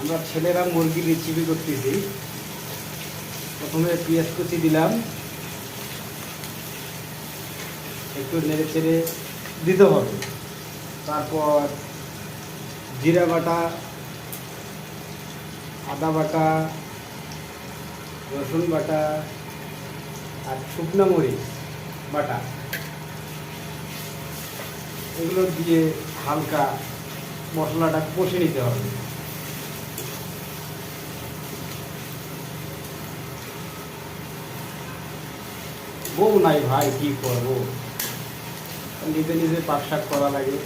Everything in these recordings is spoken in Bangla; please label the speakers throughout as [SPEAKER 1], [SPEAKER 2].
[SPEAKER 1] আমরা ছেলেরা মুরগির রেসিপি করতেছি। প্রথমে পেঁয়াজ কুচি দিলাম, একটু নেড়ে চেড়ে দিতে হবে। তারপর জিরা বাটা, আদা বাটা, রসুন বাটা আর শুকনো মরিচ বাটা, এগুলো দিয়ে হালকা মশলাটা কষে নিতে হবে। বউ নাই ভাই, কি করবো, নিজে নিজে পাকশাক করা লাগে।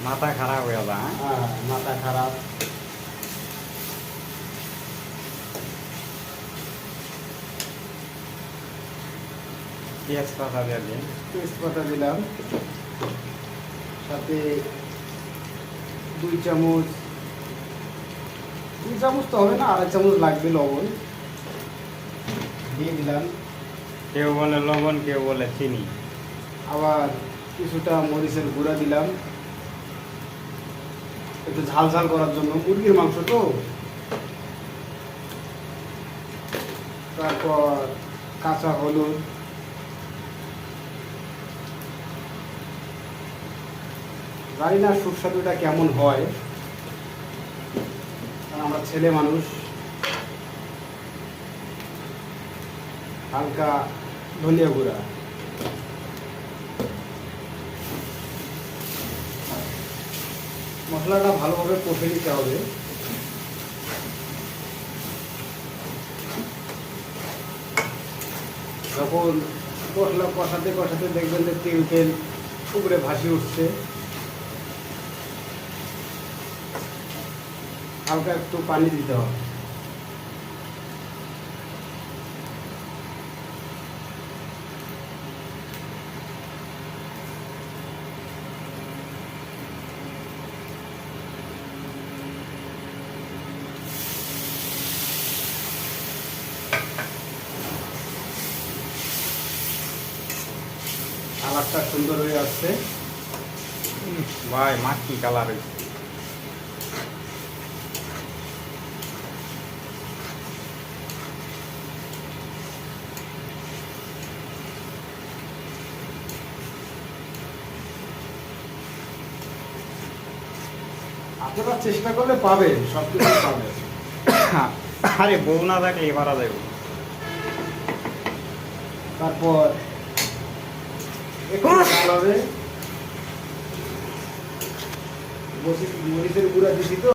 [SPEAKER 2] মাথা খারাপ হয়ে যাবে।
[SPEAKER 1] হ্যাঁ, মাথা খারাপ।
[SPEAKER 2] পেঁয়াজ পাতা দিয়ে দিন।
[SPEAKER 1] তেজপাতা দিলাম, সাথে 2 চামচ, 2 চামচ তো হবে না, 2.5 চামচ লাগবে লবণ দিয়ে দিলাম।
[SPEAKER 2] কেউ বলে লবণ, কেউ বলে চিনি।
[SPEAKER 1] আবার কিছুটা মরিচের গুঁড়া দিলাম, একটু ঝাল ঝাল করার জন্য, মুরগির মাংস তো। তারপর কাঁচা হলুদ, জানি না সুস্বাদুটা কেমন হয়, কারণ আমরা ছেলে মানুষ। হালকা ধনিয়া গুঁড়া, মশলাটা ভালোভাবে কষে নিতে হবে। যখন মশলা কষাতে কষাতে দেখবেন যে তেল তেল উপরে ভাসি উঠছে, হালকা একটু পানি দিতে হবে। কালারটা সুন্দর হয়ে আসছে।
[SPEAKER 2] ভাই মাটি কালার হয়েছে।
[SPEAKER 1] আপনারা চেষ্টা করলে পাবেন, সব কিছু পাবেন।
[SPEAKER 2] আরে বউ না থাকলে পারা যাবে।
[SPEAKER 1] তারপর একটু ঝাল হবে, মরিচের গুঁড়া দিছি তো।